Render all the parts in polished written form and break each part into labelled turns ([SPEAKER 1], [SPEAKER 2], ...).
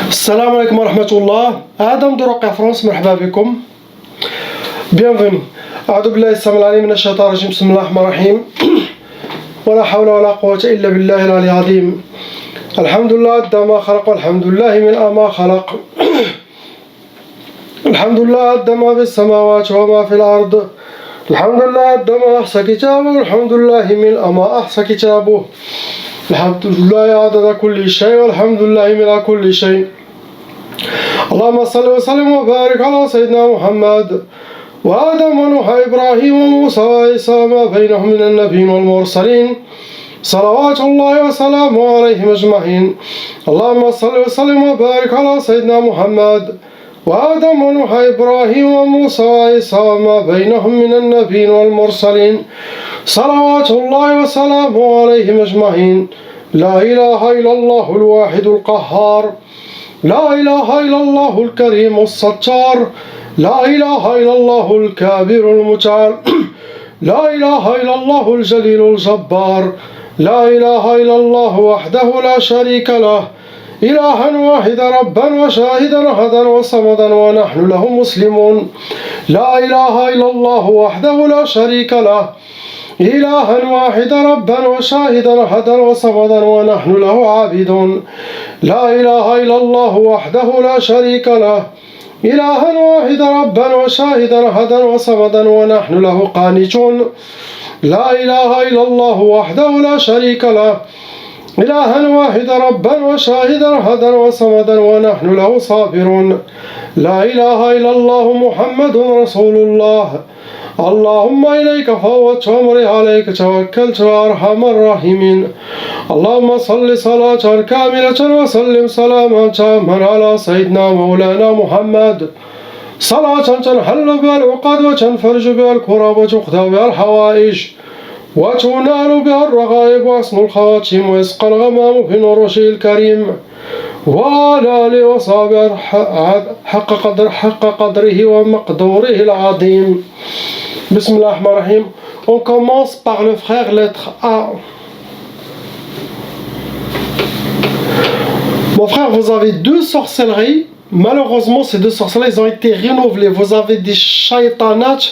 [SPEAKER 1] السلام عليكم ورحمة الله. آدم دروقي فرنسا، مرحبا بكم. Bienvenue. أعوذ بالله السميع العليم من الشيطان الرجيم. بسم الله الرحمن الرحيم. ولا حول ولا قوة إلا بالله العلي العظيم. الحمد لله عد ما خلق والحمد لله من ما خلق. الحمد لله عد ما في السماوات وما في الأرض. الحمد لله عد ما أحصى كتابه والحمد لله من ما أحصى كتابه. الحمد لله عدد كل شيء والحمد لله من كل شيء. اللهم صل وسلم وبارك على سيدنا محمد وآدم ونوح إبراهيم وموسى وعيسى ما بينهم من النبيين والمرسلين صلوات الله وسلامه عليهم أجمعين. اللهم صل وسلم وبارك على سيدنا محمد وآدم ونوح إبراهيم وموسى وعيسى ما بينهم من النبيين والمرسلين صلوات الله وسلامه عليهم أجمعين. لا إله إلا الله الواحد القهار. لا إله إلا الله الكريم الستار. لا إله إلا الله الكبير المتعال. لا إله إلا الله الجليل الجبار. لا إله إلا الله وحده لا شريك له إلها واحدا ربا وشاهدا أحدا وصمدا ونحن له مسلمون. لا إله إلا الله وحده لا شريك له إلها واحدا ربا وشاهدا أحدا وصمدا ونحن له عابدون. لا إله إلا الله وحده لا شريك له إلها واحدا ربا وشاهدا أحدا وصمدا ونحن له قانتون. لا إله إلا الله وحده لا شريك له إلها واحدا ربا وشاهدا أحدا وصمدا ونحن له صابرون. لا إله إلا الله محمد رسول الله. اللهم إليك فوضت أمري عليك توكلت يا أرحم الراحمين. اللهم صل صلاة كاملة وسلم سلاما تاما على سيدنا مولانا محمد، صلاة تنحل بها العقد وتنفرج بها الكرب وتقضى بها الحوائج وتنال بها الرغائب وحسن الخواتيم ويسقى الغمام في نوره الكريم وعلى آله وصحبه حق قدره ومقدوره العظيم. Bismillah ar-Rahman ar-Rahim. On commence par le frère, lettre A. Mon frère, vous avez deux sorcelleries. Malheureusement, ces deux sorcelleries, ils ont été renouvelées. Vous avez des shaytanats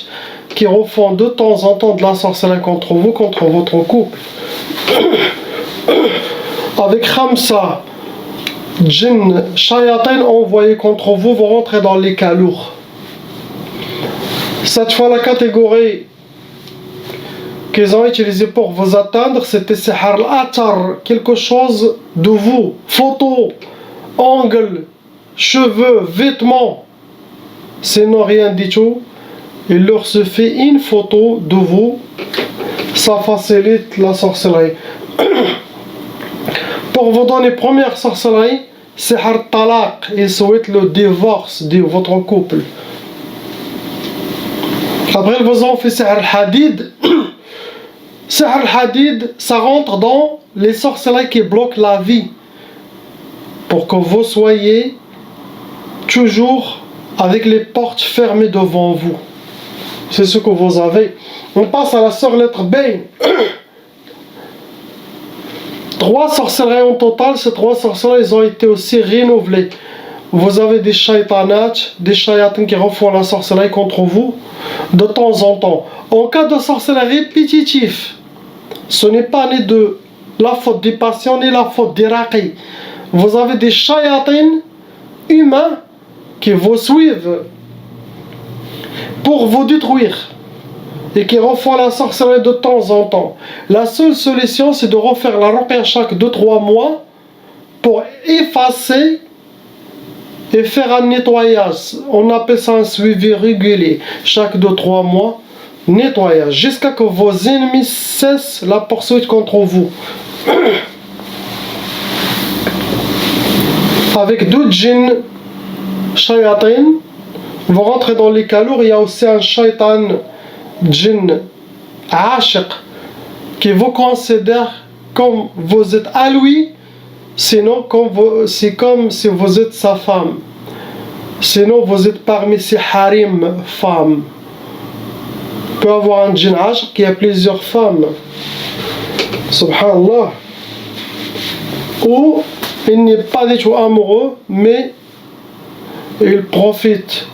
[SPEAKER 1] qui refont de temps en temps de la sorcellerie contre vous, contre votre couple. Avec Khamsa, djinn, shayatin envoyés contre vous, vont rentrer dans les calours. Cette fois, la catégorie qu'ils ont utilisée pour vous atteindre, c'était Sihar al-Atar, quelque chose de vous, photos, ongles, cheveux, vêtements, sinon rien du tout. Il leur suffit une photo de vous, ça facilite la sorcellerie. Pour vous donner première sorcellerie, Sihar Talaq, il souhaite le divorce de votre couple. Après, ils vous ont fait Sihr al-Hadid. Sihr al-Hadid, ça rentre dans les sorcelleries qui bloquent la vie. Pour que vous soyez toujours avec les portes fermées devant vous. C'est ce que vous avez. On passe à la sœur lettre B. 3 sorcelleries en total. Ces 3 sorcelleries, ils ont été aussi renouvelées. Vous avez des shaytanats, des shayatins qui refont la sorcellerie contre vous de temps en temps. En cas de sorcellerie répétitive, ce n'est pas ni de la faute des patients ni la faute des raqis. Vous avez des shayatins humains qui vous suivent pour vous détruire et qui refont la sorcellerie de temps en temps. La seule solution, c'est de refaire la ruqya chaque 2-3 mois pour effacer et faire un nettoyage. On appelle ça un suivi régulier. Chaque 2-3 mois, nettoyage. Jusqu'à que vos ennemis cessent la poursuite contre vous. Avec 2 djinns shayatin, vous rentrez dans les calours. Il y a aussi un shaitan djinn ashiq qui vous considère comme vous êtes à lui. Sinon, c'est comme si vous êtes sa femme. Sinon, vous êtes parmi ses harim femmes. Il peut y avoir un djinn ashiq qui a plusieurs femmes. Subhanallah. Ou il n'est pas du tout amoureux, mais il profite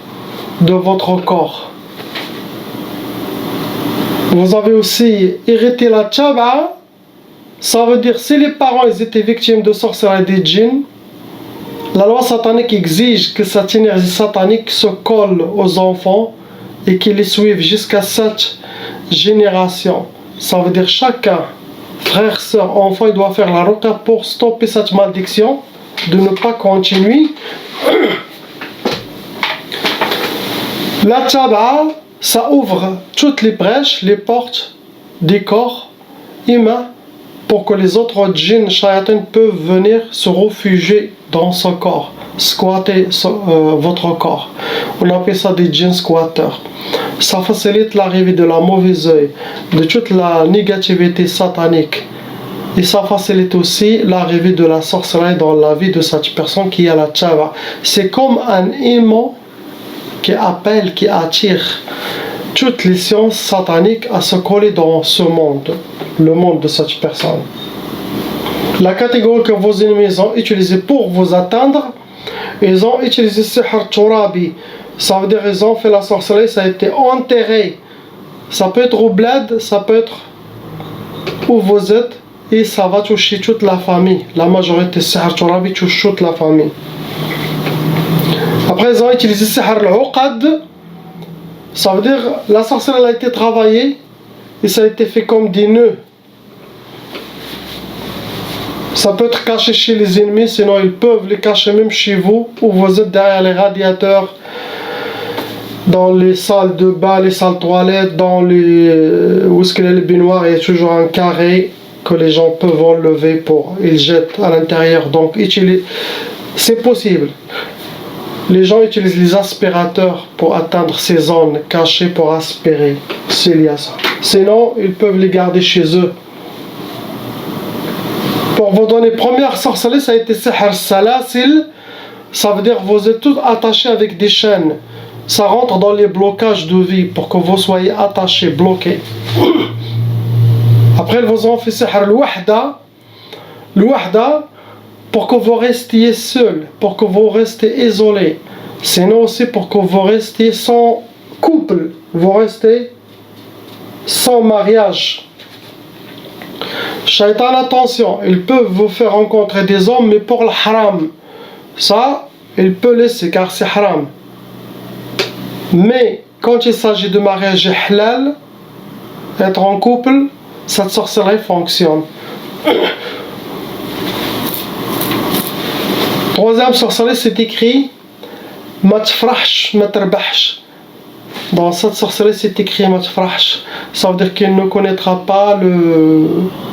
[SPEAKER 1] de votre corps. Vous avez aussi hérité la tchab'a. Ça veut dire si les parents ils étaient victimes de sorcellerie des djinns, la loi satanique exige que cette énergie satanique se colle aux enfants et qu'ils les suivent jusqu'à 7 générations. Ça veut dire chacun, frère, soeur, enfant, il doit faire la ruqya pour stopper cette malédiction, de ne pas continuer. La tchab'a, ça ouvre toutes les brèches, les portes des corps humains pour que les autres djinns, shayatins peuvent venir se réfugier dans ce corps, squatter votre corps. On appelle ça des djinns squatteurs. Ça facilite l'arrivée de la mauvaise œil, de toute la négativité satanique. Et ça facilite aussi l'arrivée de la sorcellerie dans la vie de cette personne qui a la tchab'a. C'est comme un aimant qui appelle, qui attire toutes les sciences sataniques à se coller dans ce monde, le monde de cette personne. La catégorie que vos ennemis ont utilisée pour vous atteindre, ils ont utilisé sihr turabi. Ça veut dire qu'ils ont fait la sorcellerie, ça a été enterré. Ça peut être au bled, ça peut être où vous êtes, et ça va toucher toute la famille. La majorité sihr turabi touche toute la famille. Après, ils ont utilisé sihr al-uqad. Ça veut dire la sorcellerie a été travaillée et ça a été fait comme des nœuds. Ça peut être caché chez les ennemis, sinon ils peuvent les cacher même chez vous, où vous êtes derrière les radiateurs, dans les salles de bain, les salles toilettes, dans les où est-ce qu'il y a les baignoires, il y a toujours un carré que les gens peuvent enlever pour ils jettent à l'intérieur. Donc c'est possible. Les gens utilisent les aspirateurs pour atteindre ces zones cachées pour aspirer, s'il y a ça. Sinon, ils peuvent les garder chez eux. Pour vous donner première sorcellerie, ça a été sihr salasil. Ça veut dire que vous êtes tous attachés avec des chaînes. Ça rentre dans les blocages de vie pour que vous soyez attachés, bloqués. Après, ils vous ont fait sihr al-wahda. Al-wahda, pour que vous restiez seul, pour que vous restiez isolé. Sinon aussi pour que vous restiez sans couple, vous restez sans mariage. Shaitan, attention, ils peuvent vous faire rencontrer des hommes, mais pour le haram. Ça, il peut laisser car c'est haram. Mais quand il s'agit de mariage halal, être en couple, cette sorcellerie fonctionne. Troisième sorcellerie, c'est écrit ma tfrahsh, ma terbahsh. Dans cette sorcellerie, c'est écrit ma tfrahsh. Ça veut dire qu'il ne connaîtra pas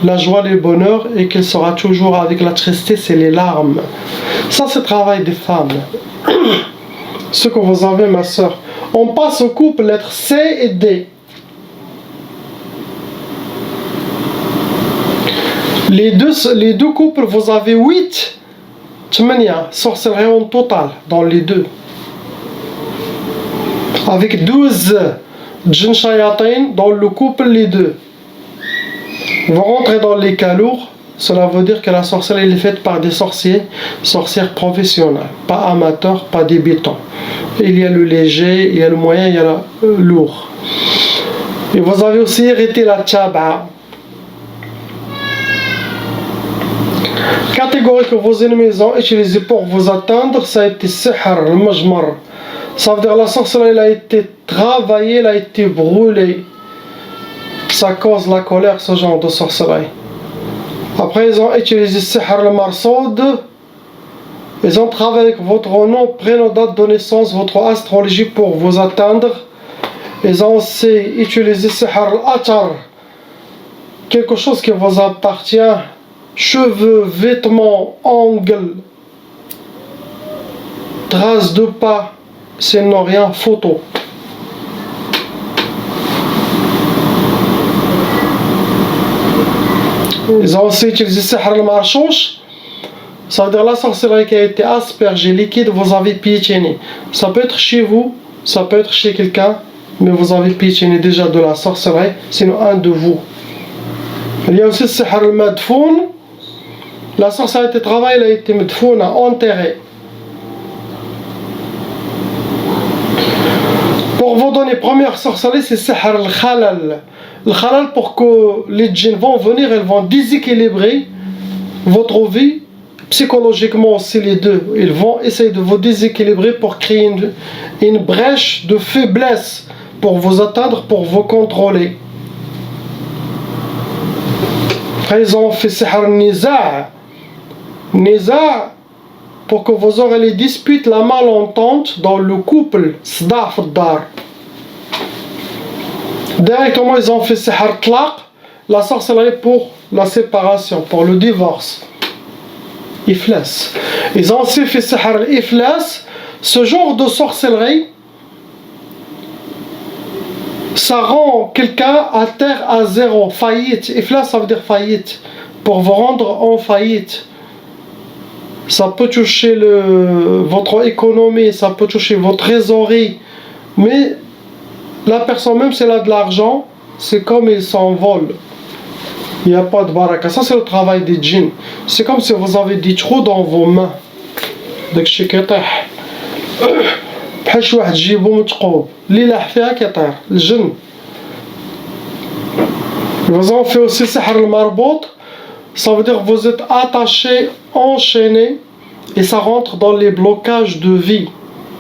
[SPEAKER 1] la joie et le bonheur et qu'il sera toujours avec la tristesse et les larmes. Ça, c'est le travail des femmes. Ce que vous avez, ma soeur. On passe au couple, lettres C et D. Les deux couples, vous avez 8 sorcellerie en total dans les deux. Avec 12 djinns shayatin dans le couple, les deux. Vous rentrez dans les cas lourds, cela veut dire que la sorcellerie est faite par des sorcières professionnelles, pas amateurs, pas débutants. Il y a le léger, il y a le moyen, il y a le lourd. Et vous avez aussi hérité la tchab'a. Catégorie que vos ennemis ont utilisée pour vous atteindre, ça a été sihr al-majmar. Ça veut dire la sorcellerie elle a été travaillée, elle a été brûlée. Ça cause la colère, ce genre de sorcellerie. Après, ils ont utilisé sihr al-marsoud. Ils ont travaillé avec votre nom, prénom, date de naissance, votre astrologie pour vous atteindre. Ils ont aussi utilisé sihr al-atar. Quelque chose qui vous appartient. Cheveux, vêtements, ongles, traces de pas, sinon rien, photo. Ils ont aussi utilisé sihr al-marchouch. Ça veut dire la sorcellerie qui a été aspergée, liquide, vous avez piétiné. Ça peut être chez vous, ça peut être chez quelqu'un, mais vous avez piétiné déjà de la sorcellerie, sinon un de vous. Il y a aussi sihr al-madfoun. La sorcellerie travail, elle a été medfouna, enterrée. Pour vous donner première sorcellerie, c'est sihr al-khalal. Le khalal, pour que les djinns vont venir, elles vont déséquilibrer votre vie. Psychologiquement aussi les deux. Ils vont essayer de vous déséquilibrer pour créer une brèche de faiblesse pour vous atteindre, pour vous contrôler. Ils ont fait sihr niza'. Niza' pour que vous aurez les disputes, la malentente dans le couple. Sda' fi dar. Directement, ils ont fait sihr tlaq, la sorcellerie pour la séparation, pour le divorce. Iflas. Ils ont aussi fait sihr al-iflas. Ce genre de sorcellerie, ça rend quelqu'un à terre à zéro, faillite. Iflas, ça veut dire faillite. Pour vous rendre en faillite. Ça peut toucher votre économie, ça peut toucher votre trésorerie. Mais la personne, même si elle a de l'argent, c'est comme il s'envole. Il n'y a pas de baraka. Ça, c'est le travail des djinns. C'est comme si vous avez des trous dans vos mains. داك الشيء كيطيح بحال شي واحد جيبو متقوب اللي لاح فيها كيطير الجن. Vous en faites aussi sihr al-marbout. Ça veut dire que vous êtes attaché, enchaîné, et ça rentre dans les blocages de vie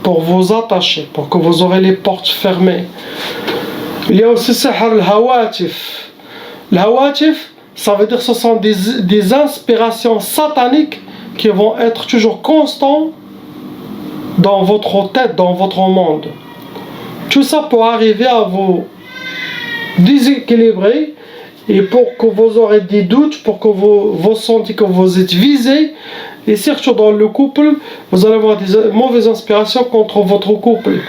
[SPEAKER 1] pour vous attacher, pour que vous aurez les portes fermées. Il y a aussi sihr al-hawatif. L'hawatif, ça veut dire que ce sont des inspirations sataniques qui vont être toujours constantes dans votre tête, dans votre monde. Tout ça pour arriver à vous déséquilibrer et pour que vous aurez des doutes, pour que vous sentez que vous êtes visé. Et surtout dans le couple, vous allez avoir des mauvaises inspirations contre votre couple.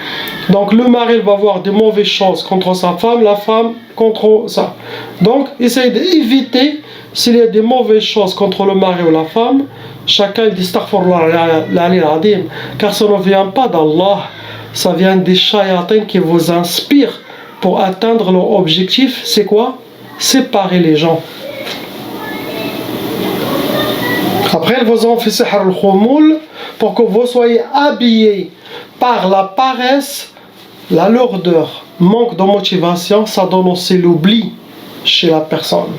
[SPEAKER 1] Donc le mari va avoir des mauvaises choses contre sa femme, la femme contre ça. Donc essayez d'éviter, s'il y a des mauvaises choses contre le mari ou la femme, chacun dit astaghfirullah al-azim, car ça ne vient pas d'Allah, ça vient des shayatins qui vous inspirent pour atteindre leur objectif. C'est quoi? Séparer les gens. Après, ils vous ont fait sihr al-khumul pour que vous soyez habillés par la paresse, la lourdeur, manque de motivation. Ça donne aussi l'oubli chez la personne.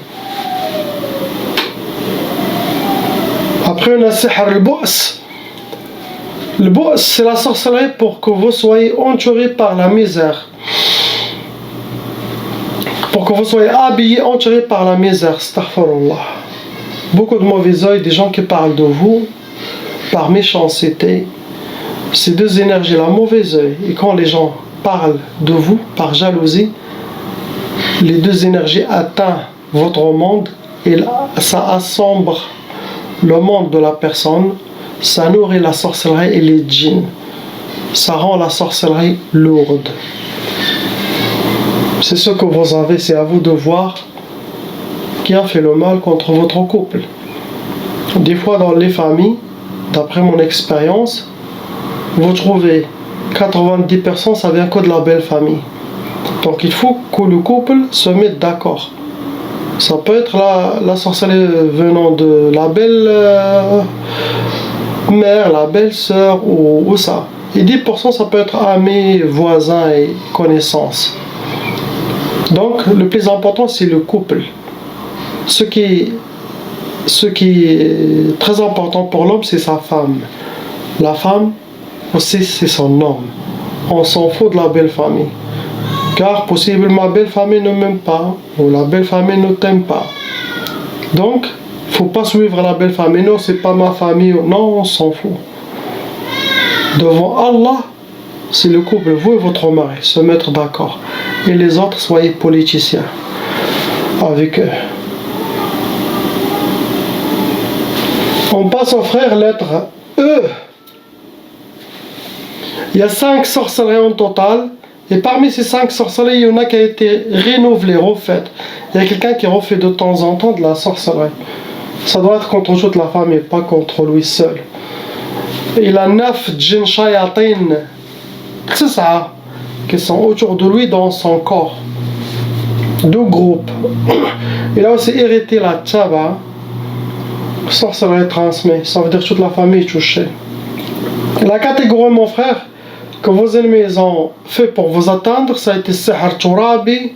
[SPEAKER 1] Après, on a sihr al-bu's. Le bu's, c'est la sorcellerie pour que vous soyez entourés par la misère. Pour que vous soyez habillés, entourés par la misère. Astaghfirullah. Beaucoup de mauvais oeil, des gens qui parlent de vous par méchanceté. Ces deux énergies, la mauvaise oeil, et quand les gens parlent de vous par jalousie, les deux énergies atteignent votre monde et ça assombre le monde de la personne, ça nourrit la sorcellerie et les djinns. Ça rend la sorcellerie lourde. C'est ce que vous avez, c'est à vous de voir qui a fait le mal contre votre couple. Des fois dans les familles, d'après mon expérience, vous trouvez 90% ça vient que de la belle famille. Donc il faut que le couple se mette d'accord. Ça peut être la sorcellerie venant de la belle mère, la belle sœur ou ça. Et 10% ça peut être amis, voisins et connaissances. Donc le plus important c'est le couple. Ce qui est très important pour l'homme, c'est sa femme. La femme aussi, c'est son homme. On s'en fout de la belle famille. Car possiblement, ma belle famille ne m'aime pas, ou la belle famille ne t'aime pas. Donc, il ne faut pas suivre la belle famille. Non, c'est pas ma famille. Non, on s'en fout. Devant Allah, c'est le couple, vous et votre mari, se mettre d'accord. Et les autres, soyez politiciens avec eux. On passe au frère lettre E. Il y a 5 sorcelleries en total. Et parmi ces 5 sorcelleries, il y en a qui a été renouvelée, refaite. Il y a quelqu'un qui refait de temps en temps de la sorcellerie. Ça doit être contre toute la famille, pas contre lui seul. Il a 9 djinns shayatin, c'est ça, qui sont autour de lui dans son corps. 2 groupes. Il a aussi hérité la tchaba. sorcellerie transmet, ça veut dire toute la famille touchée. La catégorie, mon frère, que vos ennemis ont fait pour vous atteindre, ça a été Sihar Turabi.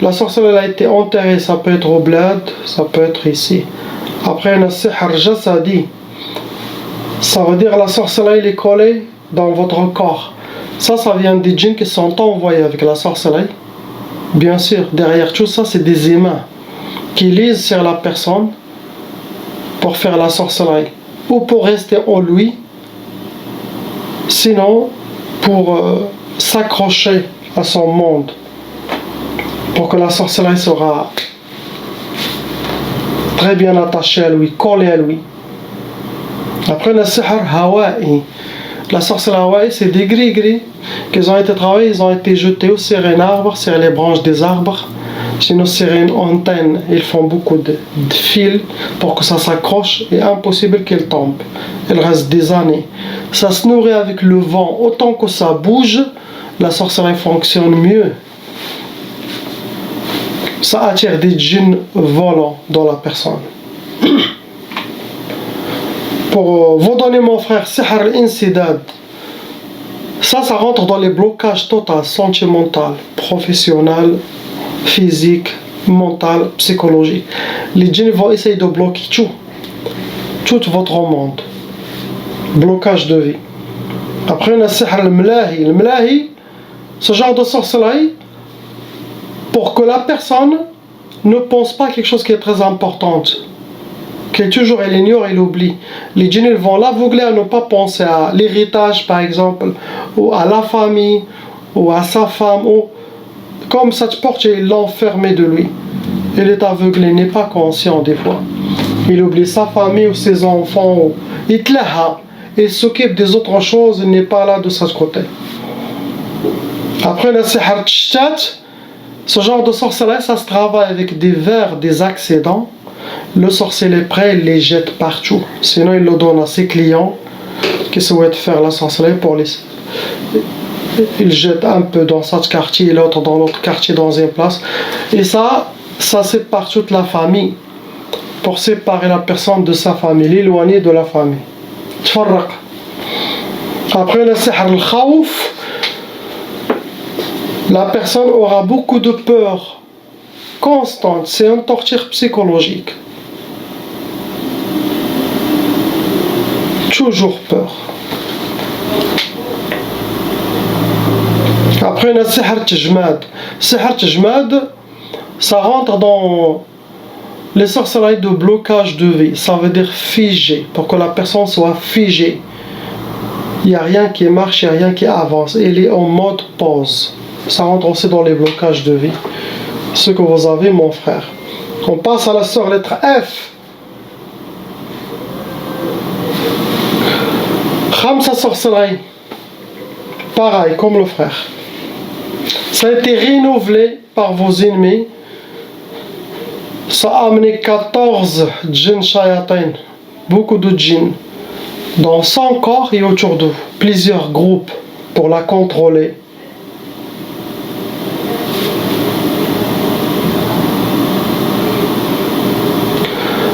[SPEAKER 1] La sorcellerie a été enterrée, ça peut être au bled, ça peut être ici. Après, il y a Sihar Jasadi. Ça veut dire la sorcellerie est collée dans votre corps. Ça vient des djinns qui sont envoyés avec la sorcellerie. Bien sûr, derrière tout ça, c'est des humains qui lisent sur la personne pour faire la sorcellerie ou pour rester en lui, sinon pour s'accrocher à son monde, pour que la sorcellerie sera très bien attachée à lui, collée à lui. Après, le Sihar Hawaii. La sorcellerie Hawaii, c'est des gris-gris qui ont été travaillés, ils ont été jetés ou sur un arbre, sur les branches des arbres, sinon sur une antenne. Ils font beaucoup de fils pour que ça s'accroche et impossible qu'il tombe. Il reste des années. Ça se nourrit avec le vent. Autant que ça bouge, la sorcellerie fonctionne mieux. Ça attire des djinns volants dans la personne. Pour vous donner, mon frère, Sihar al-Insidad, ça rentre dans les blocages totaux, sentimental, professionnel, physique, mental, psychologique. Les djinns vont essayer de bloquer tout votre monde. Blocage de vie. Après, on a Sihar al-Mlahi. Le Mlahi, ce genre de sorcellerie, pour que la personne ne pense pas à quelque chose qui est très important, qu'elle toujours elle ignore, elle oublie. Les djinns vont l'aveugler à ne pas penser à l'héritage par exemple, ou à la famille, ou à sa femme, ou comme cette porte il l'a enfermé de lui. Il est aveuglé, il n'est pas conscient des fois. Il oublie sa famille ou ses enfants, ou il s'occupe des autres choses, il n'est pas là de ce côté. Après le Sihar Tshtat, ce genre de sorcellerie, ça se travaille avec des vers, des accidents. Le sorcier est prêt, il les jette partout. Sinon, il le donne à ses clients qui souhaitent faire la sorcellerie pour les... Il jette un peu dans ce quartier et l'autre dans l'autre quartier dans une place. Et ça sépare toute la famille. Pour séparer la personne de sa famille, l'éloigner de la famille. Tfarraq. Après le Sihar al-Khawf, la personne aura beaucoup de peur constante. C'est une torture psychologique. Toujours peur. Après, on a Sihar Tijmad. Sihar Tijmad, ça rentre dans les sorcelleries de blocage de vie. Ça veut dire figé, pour que la personne soit figée. Il n'y a rien qui marche, il n'y a rien qui avance. Il est en mode pause. Ça rentre aussi dans les blocages de vie. Ce que vous avez, mon frère. On passe à la sœur lettre F. Khamsa sorcellerie. Pareil, comme le frère. Ça a été renouvelé par vos ennemis. Ça a amené 14 djinns shayatin. Beaucoup de djinns. Dans son corps et autour de vous. Plusieurs groupes pour la contrôler.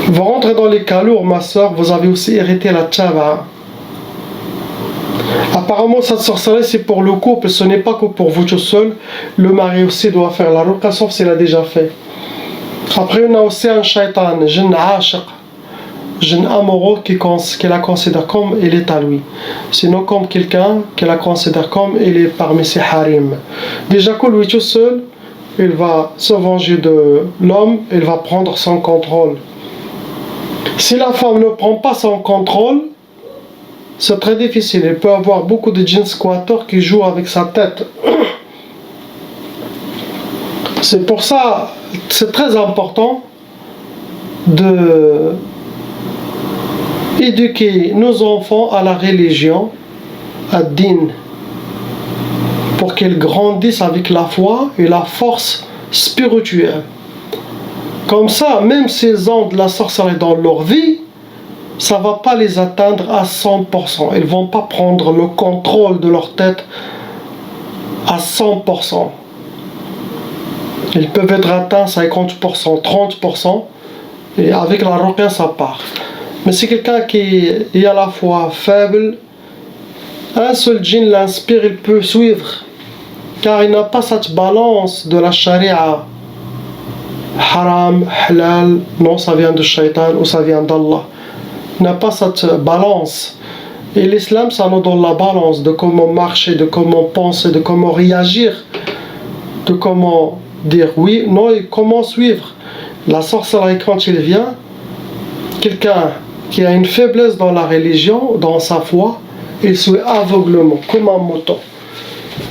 [SPEAKER 1] Vous rentrez dans les cas lourds, ma soeur, vous avez aussi hérité la tchaba. Apparemment, cette sorcellerie, c'est pour le couple, ce n'est pas que pour vous tout seul. Le mari aussi doit faire la ruqa, sauf s'il a déjà fait. Après, on a aussi un shaitan, jinn ashiq, jinn amoureux qui la considère comme il est à lui. Sinon, comme quelqu'un qui la considère comme il est parmi ses harim. Déjà que lui tout seul, il va se venger de l'homme, il va prendre son contrôle. Si la femme ne prend pas son contrôle, c'est très difficile. Il peut avoir beaucoup de djinns squatteurs qui jouent avec sa tête. C'est pour ça, c'est très important de éduquer nos enfants à la religion, à din, pour qu'ils grandissent avec la foi et la force spirituelle. Comme ça, même s'ils ont de la sorcellerie dans leur vie, ça ne va pas les atteindre à 100%. Ils ne vont pas prendre le contrôle de leur tête à 100%. Ils peuvent être atteints 50%, 30%, Et avec la ruqya, ça part. Mais c'est quelqu'un qui est à la fois faible, un seul djinn l'inspire, il peut suivre. Car il n'a pas cette balance de la charia. Haram, halal, non, ça vient de shaitan ou ça vient d'Allah. Il n'a pas cette balance. Et l'islam, ça nous donne la balance de comment marcher, de comment penser, de comment réagir, de comment dire oui, non et comment suivre. La sorcellerie, quand il vient, quelqu'un qui a une faiblesse dans la religion, dans sa foi, il suit aveuglement, comme un mouton.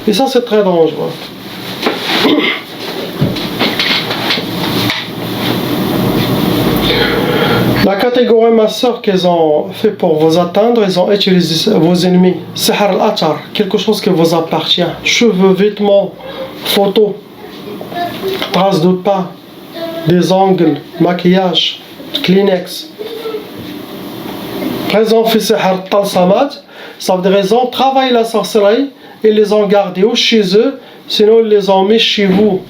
[SPEAKER 1] Et ça, c'est très dangereux. La catégorie, ma soeur, qu'ils ont fait pour vous atteindre, ils ont utilisé vos ennemis. Sihr al-Atar, quelque chose qui vous appartient. Cheveux, vêtements, photos, traces de pas, des ongles, maquillage, Kleenex. Ils ont fait Sihr al-Talsamat, ça veut dire qu'ils ont travaillé la sorcellerie, ils les ont gardés ou chez eux, sinon ils les ont mis chez vous.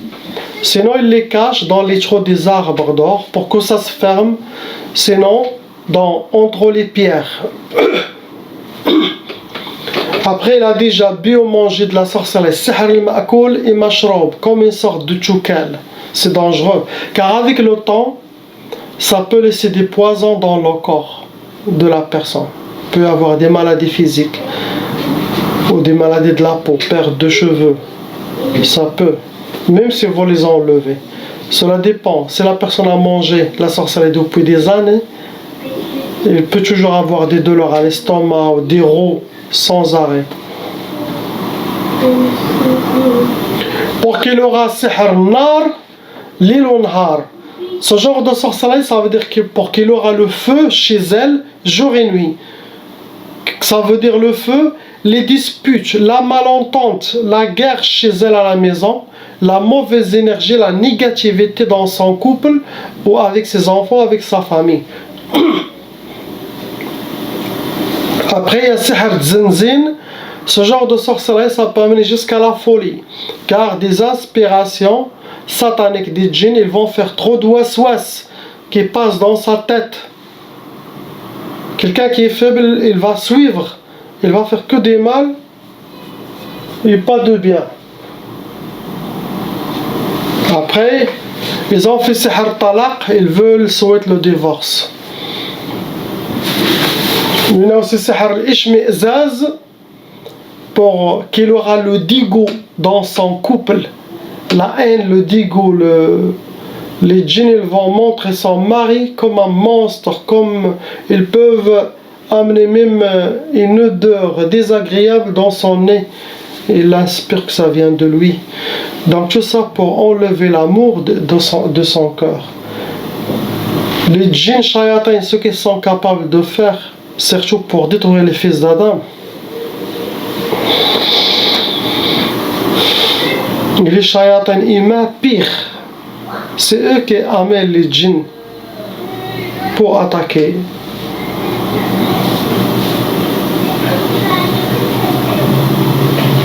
[SPEAKER 1] Sinon ils les cachent dans les trous des arbres d'or pour que ça se ferme. Sinon, entre les pierres. Après, il a déjà bu ou mangé de la sorcellerie. Sihr al-ma'koul et mashroub, comme une sorte de tchoukal. C'est dangereux. Car avec le temps, ça peut laisser des poisons dans le corps de la personne. Il peut y avoir des maladies physiques ou des maladies de la peau, perte de cheveux. Ça peut, même si vous les enlevez. Cela dépend. Si la personne a mangé la sorcellerie depuis des années, il peut toujours avoir des douleurs à l'estomac ou des rots sans arrêt. Pour qu'il aura sihr nar, lil ou nahar. Ce genre de sorcellerie, ça veut dire que pour qu'il aura le feu chez elle, jour et nuit. Ça veut dire le feu, les disputes, la malentente, la guerre chez elle à la maison, la mauvaise énergie, la négativité dans son couple ou avec ses enfants, avec sa famille. Après, il y a Sihr Zinzin. Ce genre de sorcellerie, ça peut amener jusqu'à la folie. Car des inspirations sataniques des djinns, ils vont faire trop de waswas qui passent dans sa tête. Quelqu'un qui est faible, il va suivre. Il va faire que des mal et pas de bien. Après, ils ont fait Sihr Talaq, ils souhaitent le divorce. Il y a aussi Sihr Ishmi'zaz, pour qu'il aura le dégoût dans son couple. La haine, le dégoût, les djinns ils vont montrer son mari comme un monstre, comme ils peuvent amener même une odeur désagréable dans son nez. Il inspire que ça vient de lui. Donc tout ça pour enlever l'amour de son cœur. Les djinns shayatins, ce qu'ils sont capables de faire, surtout pour détruire les fils d'Adam. Les shayatins humains, pire. C'est eux qui amènent les djinns pour attaquer.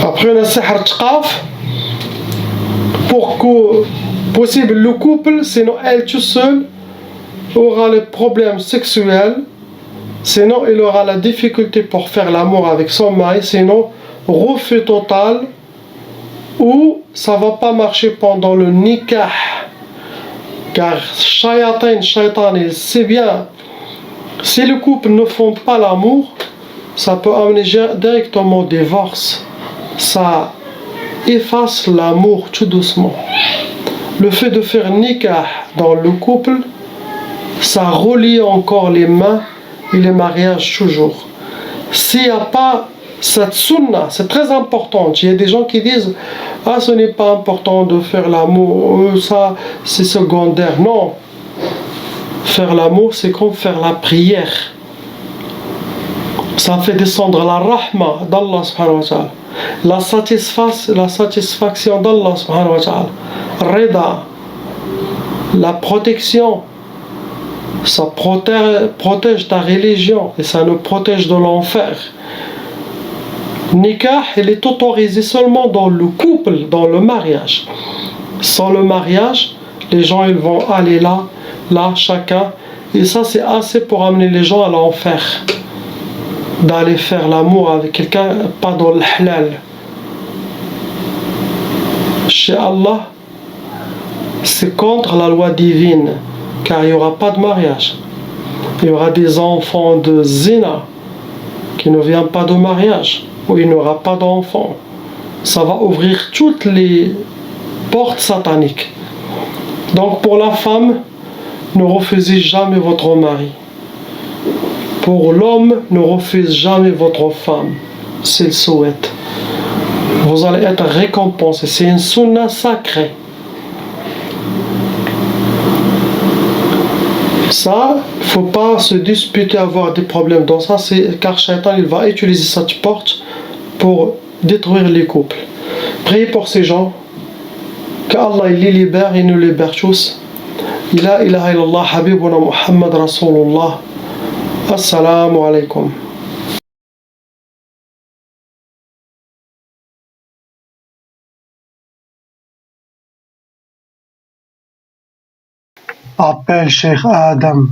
[SPEAKER 1] Après, on a Sihr Tqaf, pour que possible le couple, sinon elle toute seule aura les problèmes sexuels, sinon il aura la difficulté pour faire l'amour avec son mari, sinon refus total, ou ça va pas marcher pendant le nikah. Car shaitan, il sait bien, si le couple ne font pas l'amour, ça peut amener directement au divorce. Ça efface l'amour tout doucement. Le fait de faire nikah dans le couple, ça relie encore les mains et les mariages toujours. S'il n'y a pas cette sunna, c'est très important. Il y a des gens qui disent « Ah, ce n'est pas important de faire l'amour, ça c'est secondaire. » Non. Faire l'amour, c'est comme faire la prière. Ça fait descendre la rahma d'Allah subhanahu wa ta'ala. La satisfaction d'Allah subhanahu wa ta'ala. Reda. La protection. Ça protège ta religion et ça nous protège de l'enfer. Nikah, il est autorisé seulement dans le couple, dans le mariage. Sans le mariage, les gens ils vont aller là là, chacun. Et ça, c'est assez pour amener les gens à l'enfer. D'aller faire l'amour avec quelqu'un, pas dans le halal. Chez Allah, c'est contre la loi divine, car il n'y aura pas de mariage. Il y aura des enfants de zina qui ne viennent pas de mariage, où il n'y aura pas d'enfants. Ça va ouvrir toutes les portes sataniques. Donc pour la femme, ne refusez jamais votre mari. Pour l'homme, ne refuse jamais votre femme, s'il souhaite. Vous allez être récompensé. C'est une sunna sacrée. Ça, il ne faut pas se disputer, avoir des problèmes dans ça, car Shaitan, il va utiliser cette porte pour détruire les couples. Priez pour ces gens, qu'Allah les libère et nous libère tous. La ilaha illallah, habibuna Muhammad Rasulullah. Assalamu alaikum. Appelle Cheikh Adam.